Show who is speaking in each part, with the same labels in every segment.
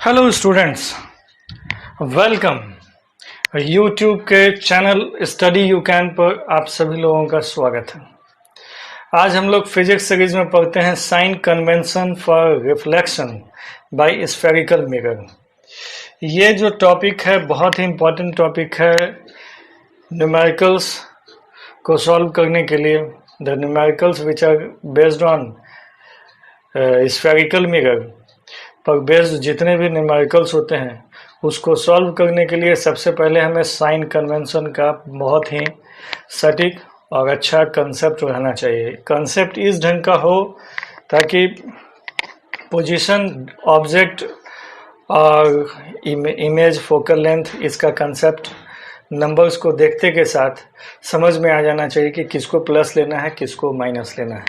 Speaker 1: Hello students, welcome. YouTube के channel study you can पर आप सभी लोगों का स्वागत है। आज हम लोग फिजिक्स सीरीज में पढ़ते हैं sign convention for reflection by spherical mirror. ये जो टॉपिक है बहुत ही इम्पोर्टेंट टॉपिक है न्यूमेरिकल्स को सॉल्व करने के लिए। The numericals which are based on spherical mirror पर बेस्ड जितने भी न्यूमेरिकल्स होते हैं उसको सॉल्व करने के लिए सबसे पहले हमें साइन कन्वेंशन का बहुत ही सटीक और अच्छा कंसेप्ट रहना चाहिए। कंसेप्ट इस ढंग का हो ताकि पोजीशन, ऑब्जेक्ट और इमेज, फोकल लेंथ, इसका कंसेप्ट नंबर्स को देखते के साथ समझ में आ जाना चाहिए कि किसको प्लस लेना है, किसको माइनस लेना है।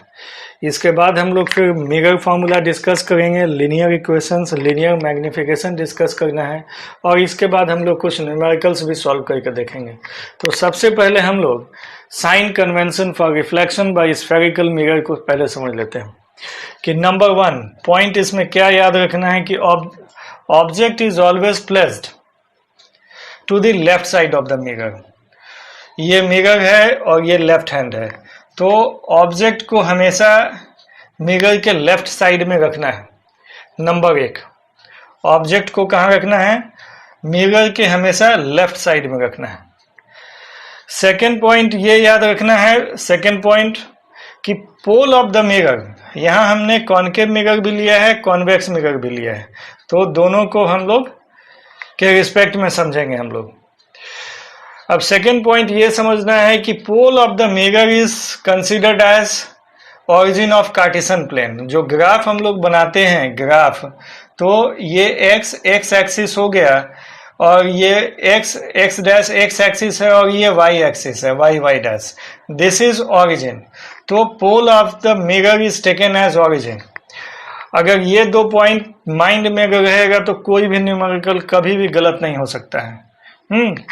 Speaker 1: इसके बाद हम लोग फिर मिरर फार्मूला डिस्कस करेंगे, linear equations, linear magnification discuss करना है और इसके बाद हम लोग कुछ न्यूमेरिकल्स भी सॉल्व करके देखेंगे। तो सबसे पहले हम लोग sign convention for reflection by spherical mirror को पहले समझ लेते हैं कि नंबर 1 पॉइंट इसमें क्या याद रखना है कि object is always placed to the left side of the mirror. ये मिरर है और ये लेफ्ट हैंड है, तो ऑब्जेक्ट को हमेशा मिरर के लेफ्ट साइड में रखना है। नंबर 1, ऑब्जेक्ट को कहाँ रखना है? मिरर के हमेशा लेफ्ट साइड में रखना है। सेकेंड पॉइंट ये याद रखना है, सेकेंड पॉइंट कि पोल ऑफ द मिरर, यहाँ हमने कॉनकेव मिरर भी लिया है, कॉन्वेक्स मिरर भी लिया है, तो दोनों को हम लोग के रिस्पेक्ट में समझेंगे हम लोग। अब सेकेंड पॉइंट ये समझना है कि pole of the mirror is considered as origin of Cartesian plane. जो ग्राफ हम लोग बनाते हैं ग्राफ, तो ये एक्स एक्सिस हो गया और ये एक्स डैश एक्स एक्सिस है और ये वाई एक्सिस है, Y dash, this is origin. तो pole of the mirror is taken as origin. अगर ये दो पॉइंट माइंड में अगर रहेगा तो कोई भी न्यूमेरिकल कभी भी गलत नहीं हो सकता है।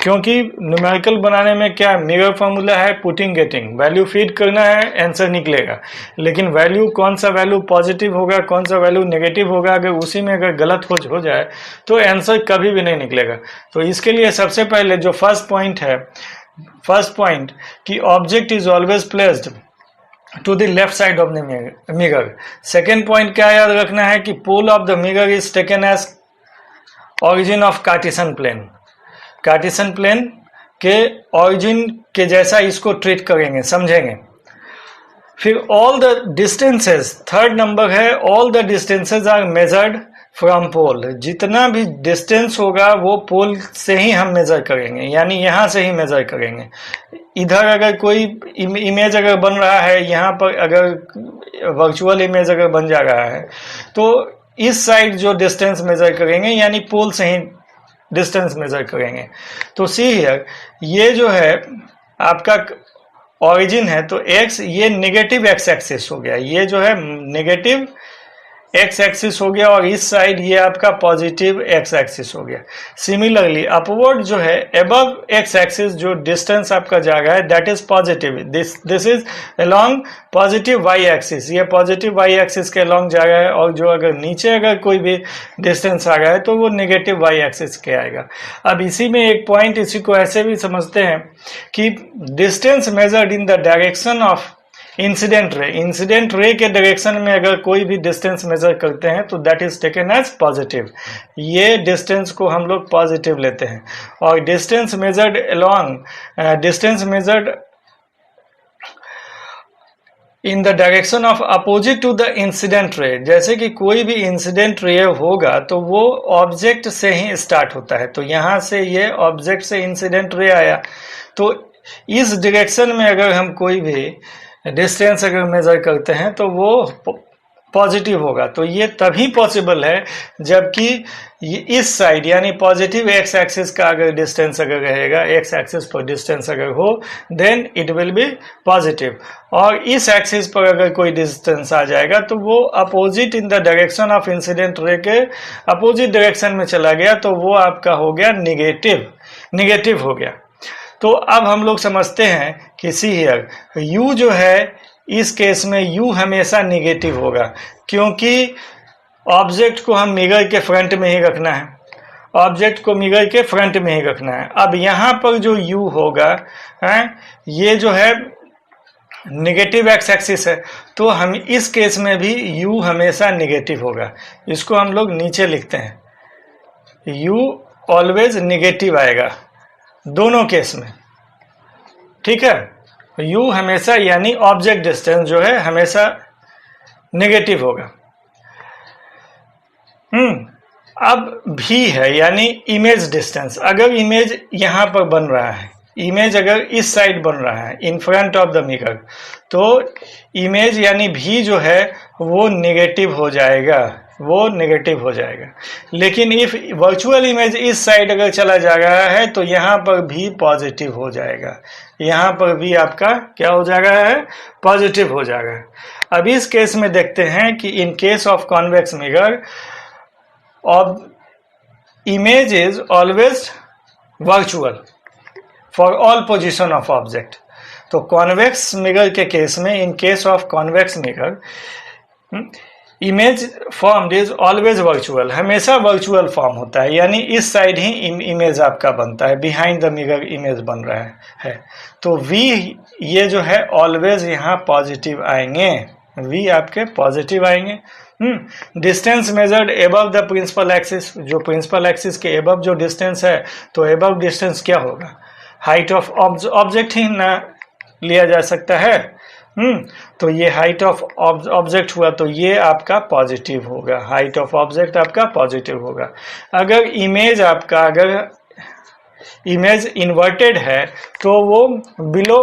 Speaker 1: क्योंकि न्यूमेरिकल बनाने में क्या मिरर फार्मूला है, पुटिंग गेटिंग, वैल्यू फीड करना है, आंसर निकलेगा। लेकिन वैल्यू, कौन सा वैल्यू पॉजिटिव होगा, कौन सा वैल्यू नेगेटिव होगा, अगर उसी में अगर गलत हो जाए तो आंसर कभी भी नहीं निकलेगा। तो इसके लिए सबसे पहले जो फर्स्ट पॉइंट है, फर्स्ट पॉइंट कि object is always placed to the left side of the mirror. Second point क्या याद रखना है कि pole of the mirror is taken as origin of Cartesian plane. Cartesian plane के ऑरिजिन के जैसा इसको ट्रीट करेंगे, समझेंगे। फिर all the distances, third number है, all the distances are measured from pole. जितना भी डिस्टेंस होगा वो पोल से ही हम मेजर करेंगे, यानी यहाँ से ही मेजर करेंगे। इधर अगर कोई इमेज अगर बन रहा है, यहाँ पर अगर वर्चुअल इमेज अगर बन जा रहा है, तो इस साइड जो डिस्टेंस मेजर करेंगे यानी पोल से ही डिस्टेंस मेजर करेंगे। तो सी हियर, ये जो है आपका ऑरिजिन है, तो एक्स, ये नेगेटिव एक्स एक्सिस हो गया, ये जो है नेगेटिव एक्स एक्सिस हो गया और इस साइड ये आपका पॉजिटिव एक्स एक्सिस हो गया। सिमिलरली अपवर्ड जो है अबव एक्स एक्सिस जो डिस्टेंस आपका जा रहा है that is positive, this is along positive Y axis, ये पॉजिटिव वाई एक्सिस के अलोंग जा रहा है। और जो अगर नीचे अगर कोई भी डिस्टेंस आ रहा है तो वो नेगेटिव वाई एक्सिस के आएगा। अब इसी में एक पॉइंट, इसी को ऐसे भी समझते हैं कि distance measured in the direction of incident ray, incident ray के डायरेक्शन में अगर कोई भी डिस्टेंस मेजर करते हैं तो that is taken as positive. ये डिस्टेंस को हम लोग पॉजिटिव लेते हैं। और distance measured along, distance measured in the direction of opposite to the incident ray, जैसे कि कोई भी इंसिडेंट रे होगा तो वो ऑब्जेक्ट से ही स्टार्ट होता है। तो यहां से ये ऑब्जेक्ट से इंसिडेंट रे आया, तो इस डायरेक्शन में अगर हम कोई भी डिस्टेंस अगर मेजर करते हैं तो वो पॉजिटिव होगा। तो ये तभी पॉसिबल है जबकि इस साइड यानी पॉजिटिव एक्स एक्सिस का अगर डिस्टेंस अगर रहेगा, एक्स एक्सिस पर डिस्टेंस अगर हो, then it will be positive. और इस एक्सिस पर अगर कोई डिस्टेंस आ जाएगा तो वो opposite in the direction of incident ray के अपोजिट डायरेक्शन में चला गया, तो वो आपका हो गया निगेटिव हो गया। तो अब हम लोग समझते हैं कि सी हियर, u जो है इस केस में u हमेशा निगेटिव होगा, क्योंकि ऑब्जेक्ट को हम मिरर के फ्रंट में ही रखना है, ऑब्जेक्ट को मिरर के फ्रंट में ही रखना है। अब यहाँ पर जो u होगा है, ये जो है नेगेटिव एक्स एक्सिस है, तो हम इस केस में भी u हमेशा नेगेटिव होगा। इसको हम लोग नीचे लिखते हैं, u ऑलवेज नेगेटिव आएगा दोनों केस में, ठीक है। u हमेशा यानी ऑब्जेक्ट डिस्टेंस जो है हमेशा नेगेटिव होगा। अब v है यानी इमेज डिस्टेंस। अगर इमेज यहां पर बन रहा है, इमेज अगर इस साइड बन रहा है in front of the mirror, तो इमेज यानी v जो है वो नेगेटिव हो जाएगा, वो नेगेटिव हो जाएगा। लेकिन इफ वर्चुअल इमेज इस साइड अगर चला जा रहा है तो यहाँ पर भी पॉजिटिव हो जाएगा, यहाँ पर भी आपका क्या हो जा रहा है, पॉजिटिव हो जाएगा। अब इस केस में देखते हैं कि in case of convex mirror image is always virtual for all position of object। तो कॉन्वेक्स मिरर के केस में, in case of convex mirror, image form is always virtual, हमेशा वर्चुअल फॉर्म होता है, यानी इस साइड ही इमेज आपका बनता है, बिहाइंड द मिरर इमेज बन रहा है। तो v ये जो है ऑलवेज यहाँ पॉजिटिव आएंगे, v आपके पॉजिटिव आएंगे। Distance measured above the principal axis, जो प्रिंसिपल एक्सिस के एबव जो डिस्टेंस है, तो एबव डिस्टेंस क्या होगा, हाइट ऑफ ऑब्जेक्ट ही ना लिया जा सकता है। तो ये हाइट ऑफ ऑब्जेक्ट हुआ, तो ये आपका पॉजिटिव होगा, हाइट ऑफ ऑब्जेक्ट आपका पॉजिटिव होगा। अगर इमेज आपका, अगर इमेज इन्वर्टेड है तो वो बिलो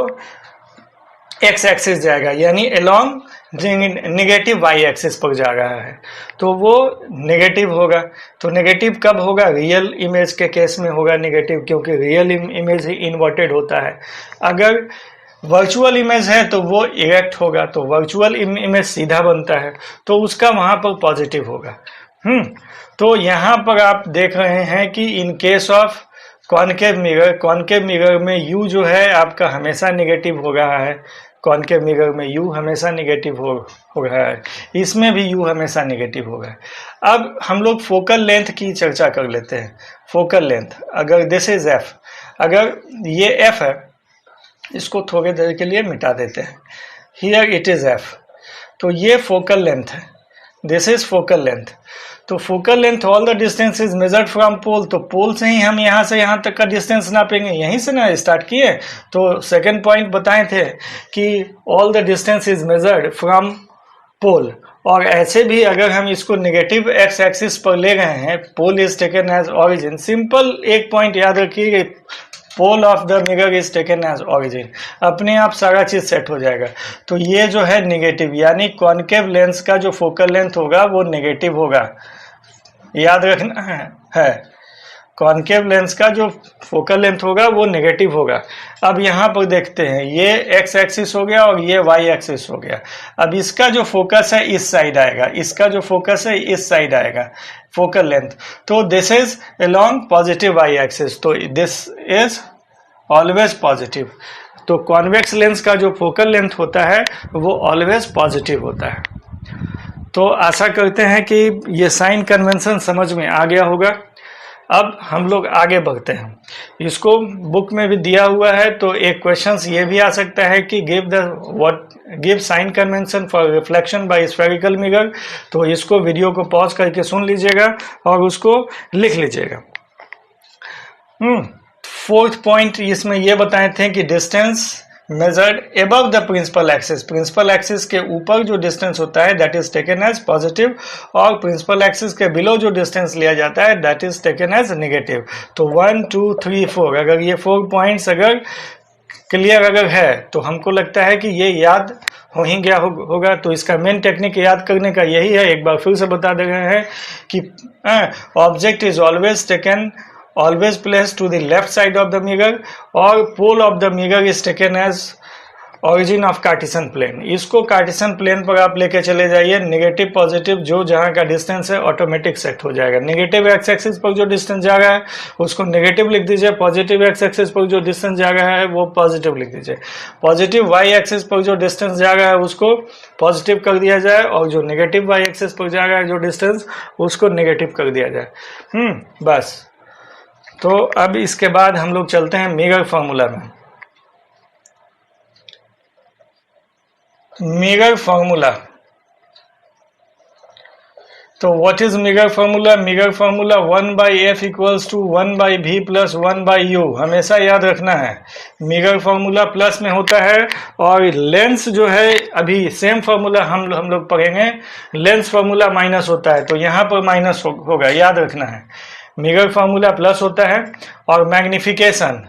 Speaker 1: एक्स एक्सिस जाएगा, यानी अलोंग नेगेटिव वाई एक्सिस पर जा रहा है, तो वो नेगेटिव होगा। तो नेगेटिव कब होगा, रियल इमेज के केस में होगा नेगेटिव, क्योंकि रियल इमेज ही इन्वर्टेड होता है। अगर वर्चुअल इमेज है तो वो इरेक्ट होगा, तो वर्चुअल इमेज सीधा बनता है, तो उसका वहां पर पॉजिटिव होगा। तो यहाँ पर आप देख रहे हैं कि in case of concave mirror में u जो है आपका हमेशा नेगेटिव हो रहा है, कॉनकेव मिरर में u हमेशा नेगेटिव हो रहा है, इसमें भी u हमेशा नेगेटिव होगा। अब हम लोग फोकल लेंथ की चर्चा कर लेते हैं। फोकल लेंथ, अगर दिस इज f, अगर ये f है, इसको थोड़ी देर के लिए मिटा देते हैं, हियर इट इज f, तो ये फोकल लेंथ है, दिस इज फोकल लेंथ। तो focal length all the distance is measured from pole, तो पोल से ही हम यहाँ से यहाँ तक का डिस्टेंस नापेंगे, यहीं से ना स्टार्ट किए। तो सेकंड पॉइंट बताए थे कि all the distance is measured from pole, और ऐसे भी अगर हम इसको नेगेटिव एक्स एक्सिस पर ले रहे हैं, pole is taken as origin. Simple एक पॉइंट याद रखिए, pole of the mirror is taken as origin, अपने आप सारा चीज सेट हो जाएगा। तो ये जो है नेगेटिव, यानी कॉनकेव लेंस का जो फोकल लेंथ होगा वो नेगेटिव होगा, याद रखना है। कॉनकेव लेंस का जो फोकल लेंथ होगा वो नेगेटिव होगा। अब यहाँ पर देखते हैं, ये एक्स एक्सिस हो गया और ये वाई एक्सिस हो गया। अब इसका जो फोकस है इस साइड आएगा, इसका जो फोकस है इस साइड आएगा, फोकल लेंथ। तो this is along positive Y axis, तो दिस इज ऑलवेज पॉजिटिव। तो कॉन्वेक्स लेंस का जो फोकल लेंथ होता है वो ऑलवेज पॉजिटिव होता है। तो आशा करते हैं कि ये साइन कन्वेंशन समझ में आ गया होगा। अब हम लोग आगे बढ़ते हैं, इसको बुक में भी दिया हुआ है, तो एक क्वेश्चंस ये भी आ सकता है कि give sign convention for reflection by spherical mirror. तो इसको वीडियो को पॉज करके सुन लीजिएगा और उसको लिख लीजिएगा। फोर्थ पॉइंट इसमें ये बताए थे कि distance measured above the principal axis, principal axis के ऊपर जो डिस्टेंस होता है that is taken as positive, और प्रिंसिपल एक्सिस के बिलो जो डिस्टेंस लिया जाता है that is taken as negative. तो 1 2 3 4, अगर ये 4 पॉइंट्स अगर क्लियर अगर है तो हमको लगता है कि ये याद हो ही गया होगा। तो इसका मेन टेक्निक याद करने का यही है, एक बार फिर से बता दे रहे हैं कि object is always taken always placed to the left side of the mirror, or pole of the mirror is taken as origin of Cartesian plane. इसको कार्टेशियन प्लेन पर आप लेके चले जाइए, नेगेटिव पॉजिटिव जो जहां का डिस्टेंस है ऑटोमेटिक सेट हो जाएगा। नेगेटिव एक्स एक्सिस पर जो डिस्टेंस जा रहा है उसको नेगेटिव लिख दीजिए, पॉजिटिव एक्स एक्सिस पर जो डिस्टेंस जा रहा है वो पॉजिटिव लिख दीजिए। पॉजिटिव वाई एक्सिस पर जो डिस्टेंस जा रहा है उसको पॉजिटिव कर दिया जाए, और जो नेगेटिव वाई एक्सिस पर जा रहा है जो डिस्टेंस उसको नेगेटिव कर दिया जाए। बस। तो अब इसके बाद हम लोग चलते हैं मीगर फॉर्मूला में। मीगर फॉर्मूला, तो what is mirror formula? Mirror formula 1/f equals to 1/v plus 1/u, हमेशा याद रखना है। मीगर फॉर्मूला प्लस में होता है, और लेंस जो है अभी सेम फॉर्मूला हम लोग पढ़ेंगे, लेंस फॉर्मूला माइनस होता है, तो यहां पर माइनस होगा, याद रखना है। मीगर फॉर्मूला प्लस होता है। और मैग्निफिकेशन,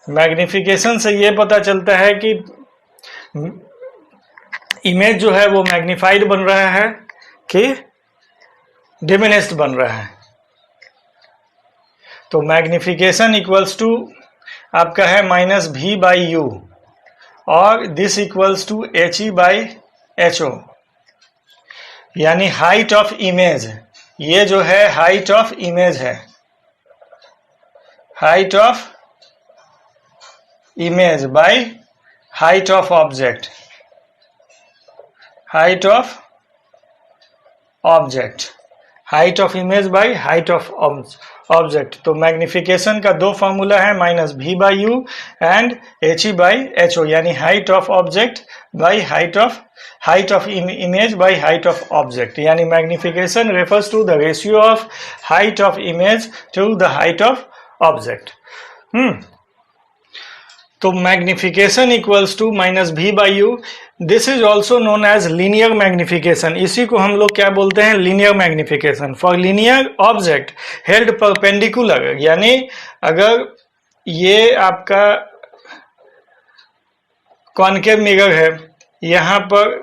Speaker 1: मैग्निफिकेशन से ये पता चलता है कि इमेज जो है वो मैग्निफाइड बन रहा है कि डिमिनिश्ड बन रहा है। तो मैग्निफिकेशन इक्वल्स टू आपका है -v/u, और दिस इक्वल्स टू HE/HO, यानी हाइट ऑफ इमेज। ये जो है हाइट ऑफ इमेज है, height of image by height of object, height of object, height of image by height of object. तो magnification का दो फॉर्मूला है, -v/u एंड HE/HO, यानी height of object by height of image by height of object, यानी magnification refers to the ratio of height of image to the height of object. तो magnification equals to -v/u, this is also known as linear magnification. इसी को हम लोग क्या बोलते हैं? Linear magnification. For linear object held perpendicular, यानी अगर ये आपका कॉन्केव मिरर है, यहां पर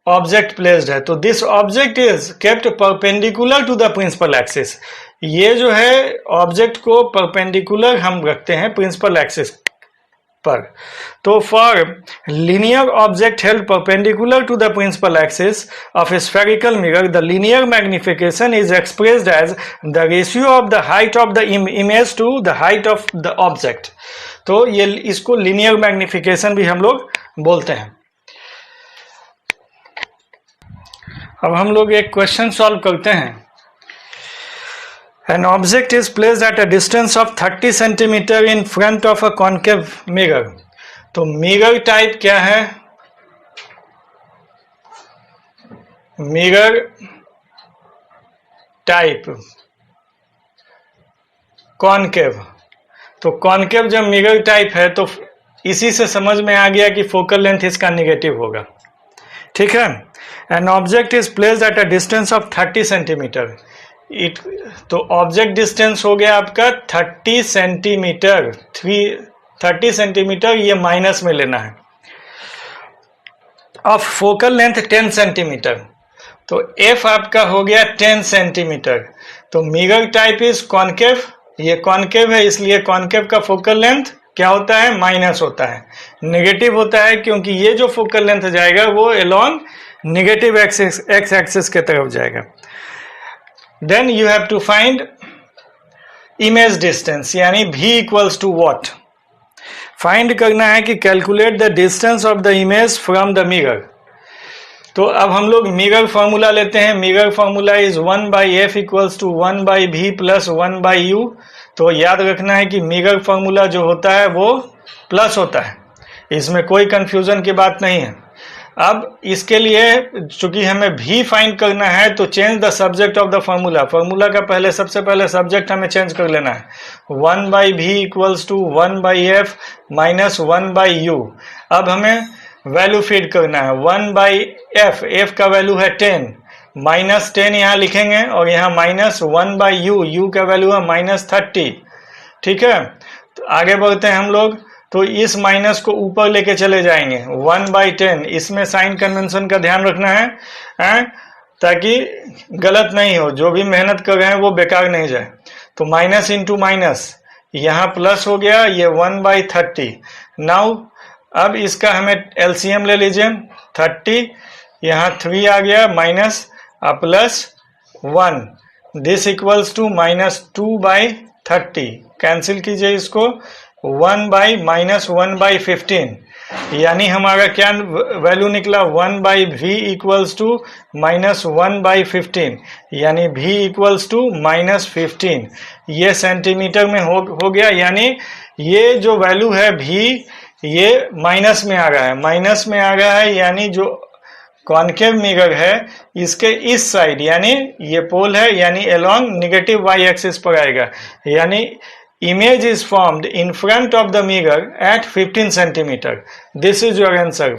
Speaker 1: ऑब्जेक्ट प्लेस्ड है, तो this object is kept perpendicular to the principal axis. ये जो है ऑब्जेक्ट को परपेंडिकुलर हम रखते हैं प्रिंसिपल एक्सिस पर। तो for linear object held perpendicular to the principal axis of a spherical mirror, the linear magnification is expressed as the ratio of the height of the image to the height of the object. तो ये इसको linear magnification भी हम लोग बोलते हैं। अब हम लोग एक क्वेश्चन सॉल्व करते हैं। An object is placed at a distance of 30 centimeter in front of a concave mirror. तो मिरर टाइप क्या है? Mirror type concave. तो कॉनकेव जब मिरर टाइप है तो इसी से समझ में आ गया कि फोकल लेंथ इसका नेगेटिव होगा। ठीक है। An object is placed at a distance of 30 centimetre. तो ऑब्जेक्ट डिस्टेंस हो गया आपका 30 सेंटीमीटर। 30 सेंटीमीटर ये माइनस में लेना है। ऑफ फोकल लेंथ 10 सेंटीमीटर, तो एफ आपका हो गया 10 सेंटीमीटर। तो मिरर टाइप इज कॉनकेव, ये कॉनकेव है इसलिए कॉनकेव का फोकल लेंथ क्या होता है? माइनस होता है, नेगेटिव होता है, क्योंकि ये जो फोकल लेंथ जाएगा वो अलोंग नेगेटिव एक्स एक्सिस के तरफ जाएगा। Then you have to find image distance, यानी v equals to what? Find करना है कि calculate the distance of the image from the mirror. तो अब हम लोग मिरर फॉर्मूला लेते हैं। Mirror formula is 1/f equals to 1/v plus 1/u। तो याद रखना है कि मिरर फॉर्मूला जो होता है वो प्लस होता है, इसमें कोई कंफ्यूजन की बात नहीं है। अब इसके लिए चूंकि हमें v फाइंड करना है तो change the subject of the formula. Formula का सबसे पहले सब्जेक्ट हमें चेंज कर लेना है। 1/v equals to 1/f minus 1/u। अब हमें वैल्यू फीड करना है 1/f, f का वैल्यू है 10, माइनस 10 यहाँ लिखेंगे और यहाँ माइनस 1/u, u का वैल्यू है -30। ठीक है, तो आगे बढ़ते हैं हम लोग। तो इस माइनस को ऊपर लेके चले जाएंगे 1/10। इसमें साइन कन्वेंशन का ध्यान रखना है ताकि गलत नहीं हो, जो भी मेहनत कर रहे हैं वो बेकार नहीं जाए। तो माइनस इंटू माइनस, यहाँ प्लस हो गया, ये 1/30। नाउ अब इसका हमें एलसीएम ले लीजिए, 30 यहाँ 3 आ गया minus plus 1, this equals to -2/30। Cancel कीजिए इसको, 1/-1/15, यानी हमारा क्या वैल्यू निकला, 1/v इक्वल्स टू -1/15, यानी v इक्वल्स टू -15। ये सेंटीमीटर में हो गया, यानी ये जो वैल्यू है v ये माइनस में आ रहा है, माइनस में आ रहा है, यानी जो कॉन्केव मिरर है इसके इस साइड, यानी ये पोल है, यानी अलोंग नेगेटिव वाई एक्सिस पर आएगा, यानी image is formed in front of the mirror at 15 centimeter. This is your answer.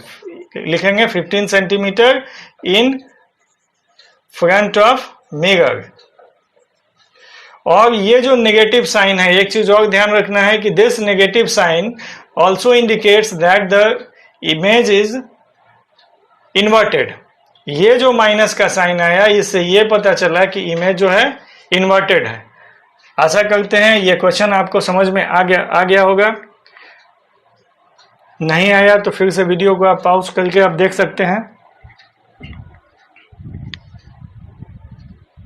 Speaker 1: लिखेंगे 15 centimeter in front of mirror. और ये जो नेगेटिव साइन है, एक चीज और ध्यान रखना है कि this negative sign also indicates that the image is inverted. ये जो माइनस का साइन आया, इससे ये पता चला कि इमेज जो है इन्वर्टेड है। आशा करते हैं ये क्वेश्चन आपको समझ में आ गया होगा। नहीं आया तो फिर से वीडियो को आप पॉज करके आप देख सकते हैं।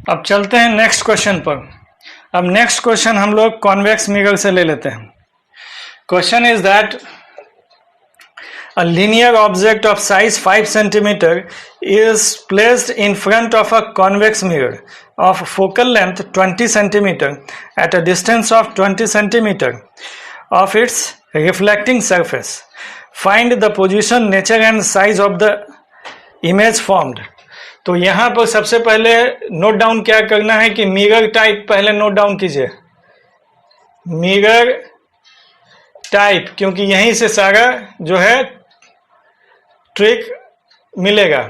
Speaker 1: अब चलते हैं नेक्स्ट क्वेश्चन पर। अब नेक्स्ट क्वेश्चन हम लोग कॉन्वेक्स मिरर से ले लेते हैं। Question is that a linear object of size 5 cm is placed in front of a convex mirror of focal length 20 cm at a distance of 20 cm of its reflecting surface. Find the position, nature and size of the image formed. तो यहाँ पर सबसे पहले note down क्या करना है कि mirror type पहले नोट डाउन कीजिए, मिरर टाइप, क्योंकि यहीं से सारा जो है ट्रिक मिलेगा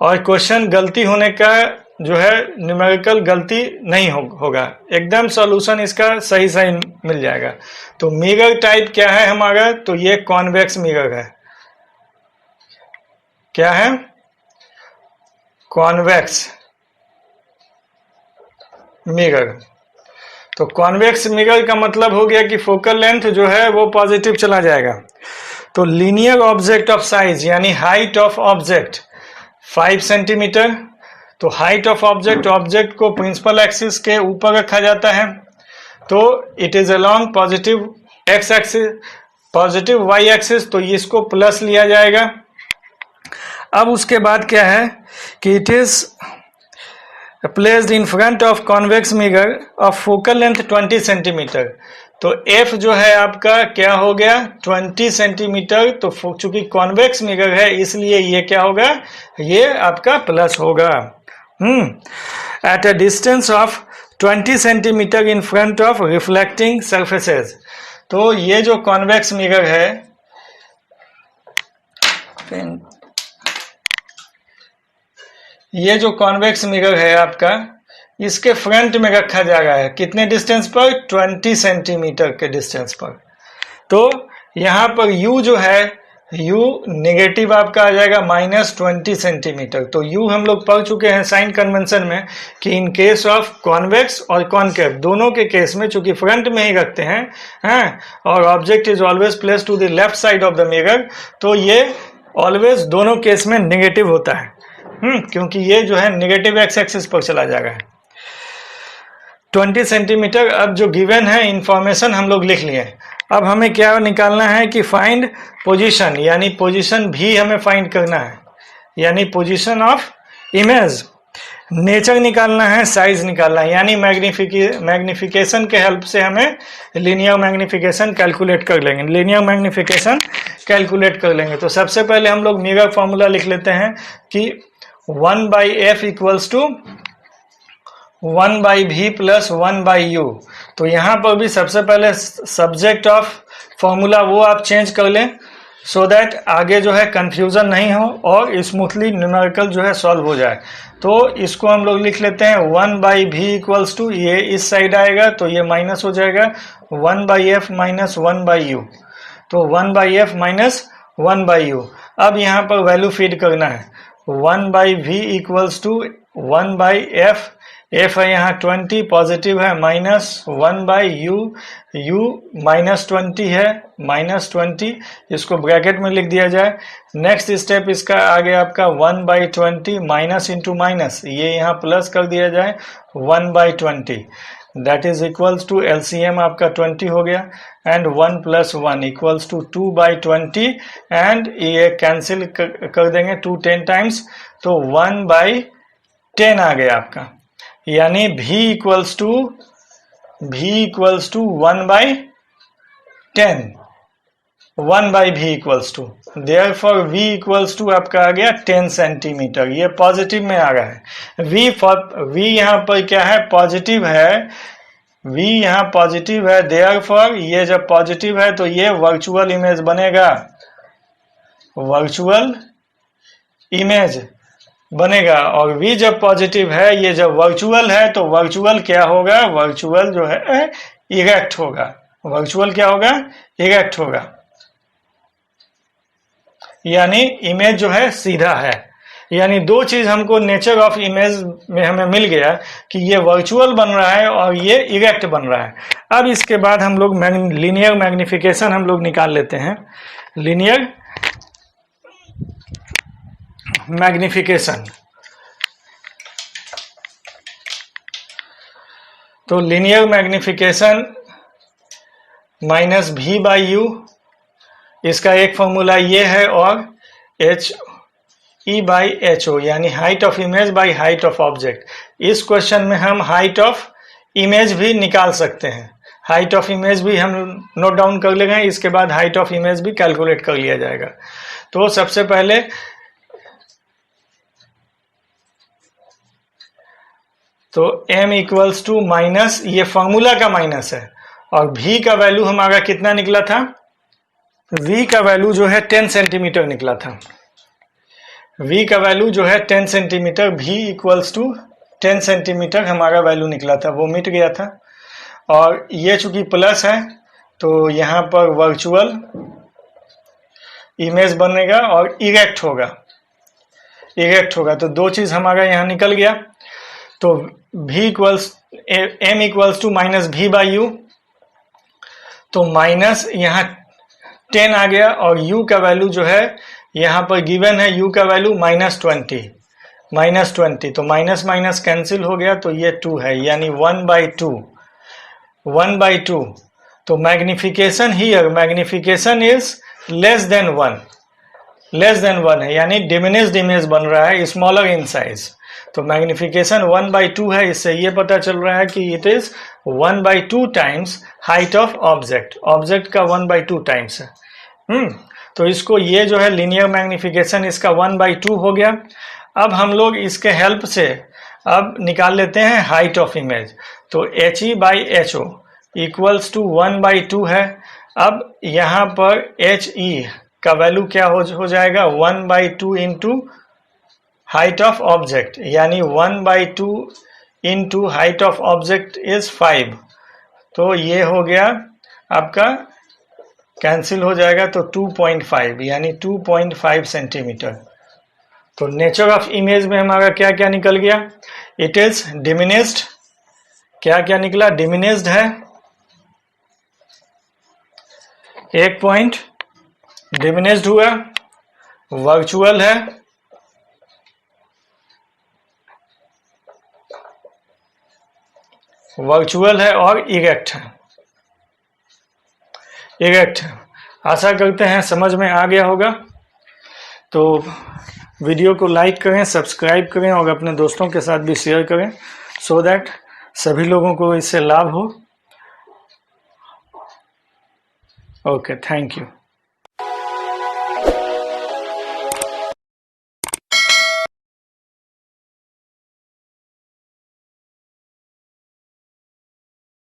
Speaker 1: और क्वेश्चन गलती होने का जो है न्यूमेरिकल गलती नहीं होगा, एकदम सॉल्यूशन इसका सही मिल जाएगा। तो मिरर टाइप क्या है हमारा, तो ये कॉन्वेक्स मिरर है। क्या है? Convex mirror. तो कॉन्वेक्स मिरर का मतलब हो गया कि फोकल लेंथ जो है वो पॉजिटिव चला जाएगा। तो लीनियर ऑब्जेक्ट ऑफ साइज यानी हाइट ऑफ ऑब्जेक्ट 5 सेंटीमीटर। तो हाइट ऑफ ऑब्जेक्ट को प्रिंसिपल एक्सिस के ऊपर रखा जाता है, तो it is along positive X axis, positive Y axis, तो इसको प्लस लिया जाएगा। अब उसके बाद क्या है कि it is placed in front of convex mirror of focal length 20 centimetre. तो F जो है आपका क्या हो गया 20 सेंटीमीटर। तो चूंकि कॉन्वेक्स मिरर है इसलिए ये क्या होगा, ये आपका प्लस होगा। At a distance of 20 centimetre in front of reflecting surfaces. तो ये जो कॉन्वेक्स मिरर है, ये जो कॉन्वेक्स मिरर है आपका, इसके फ्रंट में रखा जा रहा है, कितने डिस्टेंस पर, 20 सेंटीमीटर के डिस्टेंस पर। तो यहाँ पर U जो है, U नेगेटिव आपका आ जाएगा -20 सेंटीमीटर। तो U हम लोग पढ़ चुके हैं साइन कन्वेंशन में कि इन केस ऑफ कॉन्वेक्स और कॉनकेव दोनों के केस में चूंकि फ्रंट में ही रखते हैं और object is always place to the left side of the mirror, तो ये ऑलवेज दोनों केस में नेगेटिव होता है, क्योंकि ये जो है नेगेटिव एक्स एक्सिस पर चला जा रहा है। 20 सेंटीमीटर। अब जो गिवन है इंफॉर्मेशन हम लोग लिख लिए। अब हमें क्या निकालना है कि फाइंड पोजीशन, यानी पोजीशन भी हमें फाइंड करना है, यानी पोजीशन ऑफ इमेज। नेचर निकालना है, साइज निकालना है, यानी मैग्निफिकेशन के हेल्प से हमें लीनियर मैग्निफिकेशन कैलकुलेट कर लेंगे, लीनियर मैग्निफिकेशन कैलकुलेट कर लेंगे। तो सबसे पहले हम लोग मिरर फॉर्मूला लिख लेते हैं कि 1/f equals to 1/v plus 1/u। तो यहाँ पर भी सबसे पहले सब्जेक्ट ऑफ फॉर्मूला वो आप चेंज कर लें, सो दैट आगे जो है कंफ्यूजन नहीं हो और स्मूथली न्यूमेरिकल जो है सॉल्व हो जाए। तो इसको हम लोग लिख लेते हैं 1/v इक्वल्स टू, ये इस साइड आएगा तो ये माइनस हो जाएगा 1/f माइनस 1/u। तो 1/f माइनस 1/u। अब यहाँ पर वैल्यू फीड करना है, 1/v equals to 1 by F, F है यहाँ 20 पॉजिटिव है, minus 1 by U, U minus 20 है, माइनस 20 इसको ब्रैकेट में लिख दिया जाए। नेक्स्ट स्टेप इसका आ गया आपका 1 बाई 20 माइनस इंटू माइनस, ये यहाँ प्लस कर दिया जाए 1 by 20, that is equals to LCM आपका 20 हो गया, and 1 plus 1 equals to 2 by 20, and ये कैंसिल कर देंगे 2 10 टाइम्स, तो 1 बाई 10 आ गया आपका, यानी v equals to 1 by 10, 1 by v equals to, therefore v equals to आपका आ गया 10 सेंटीमीटर, ये पॉजिटिव में आ रहा है। v यहाँ पर क्या है, पॉजिटिव है, v यहाँ पॉजिटिव है, देयरफॉर ये जब पॉजिटिव है तो ये वर्चुअल इमेज बनेगा, वर्चुअल इमेज बनेगा, और v जब पॉजिटिव है, ये जब वर्चुअल है, तो वर्चुअल क्या होगा, वर्चुअल जो है इरेक्ट होगा, वर्चुअल क्या होगा, इरेक्ट होगा, यानी इमेज जो है सीधा है। यानी दो चीज हमको नेचर ऑफ इमेज में हमें मिल गया कि ये वर्चुअल बन रहा है और ये इरेक्ट बन रहा है। अब इसके बाद हम लोग लीनियर मैग्निफिकेशन हम लोग निकाल लेते हैं। लीनियर मैग्निफिकेशन, तो linear magnification minus v by u, इसका एक फॉर्मूला ये है, और H E by H O, यानी height of image by height of object. इस क्वेश्चन में हम हाइट ऑफ इमेज भी निकाल सकते हैं, हाइट ऑफ इमेज भी हम नोट डाउन कर लेंगे, इसके बाद हाइट ऑफ इमेज भी कैलकुलेट कर लिया जाएगा। तो सबसे पहले तो m इक्वल्स टू माइनस, ये फॉर्मूला का माइनस है, और v का वैल्यू हमारा कितना निकला था, v का वैल्यू जो है 10 सेंटीमीटर निकला था, v का वैल्यू जो है 10 centimetre, v equals to 10 centimetre हमारा वैल्यू निकला था, वो मिट गया था। और ये चूंकि प्लस है तो यहाँ पर वर्चुअल इमेज बनेगा और इरेक्ट होगा, इरेक्ट होगा, तो दो चीज हमारा यहाँ निकल गया। तो m equals to minus v by U, तो माइनस यहाँ 10 आ गया, और u का वैल्यू जो है यहाँ पर गिवन है, u का वैल्यू माइनस 20, तो माइनस माइनस कैंसिल हो गया, तो ये 2 है, यानी 1 बाई 2। तो magnification here, magnification is less than 1 है, यानी डिमिनिश्ड इमेज बन रहा है, स्मॉलर इन साइज। तो मैग्निफिकेशन 1 बाई 2 है, इससे ये पता चल रहा है कि it is 1 by 2 times height of object, object का 1 बाई 2 टाइम्स है। तो इसको ये जो है लीनियर मैग्निफिकेशन इसका 1 बाई 2 हो गया। अब हम लोग इसके हेल्प से अब निकाल लेते हैं हाइट ऑफ इमेज। तो H E by H O equals to 1 by 2 है। अब यहाँ पर एच ई का वैल्यू क्या हो जाएगा, 1 by 2 into height of object, यानी 1 by 2 into height of object is 5। तो ये हो गया आपका, कैंसिल हो जाएगा, तो 2.5 यानी 2.5 सेंटीमीटर। तो नेचर ऑफ इमेज में हमारा क्या क्या निकल गया, इट इज डिमिनिश्ड, क्या क्या निकला, डिमिनिश्ड है, एक पॉइंट डिमिनिश्ड हुआ, वर्चुअल है, और इरेक्ट है, आशा करते हैं समझ में आ गया होगा। तो वीडियो को लाइक करें, सब्सक्राइब करें, और अपने दोस्तों के साथ भी शेयर करें, सो दैट सभी लोगों को इससे लाभ हो। Okay, thank you.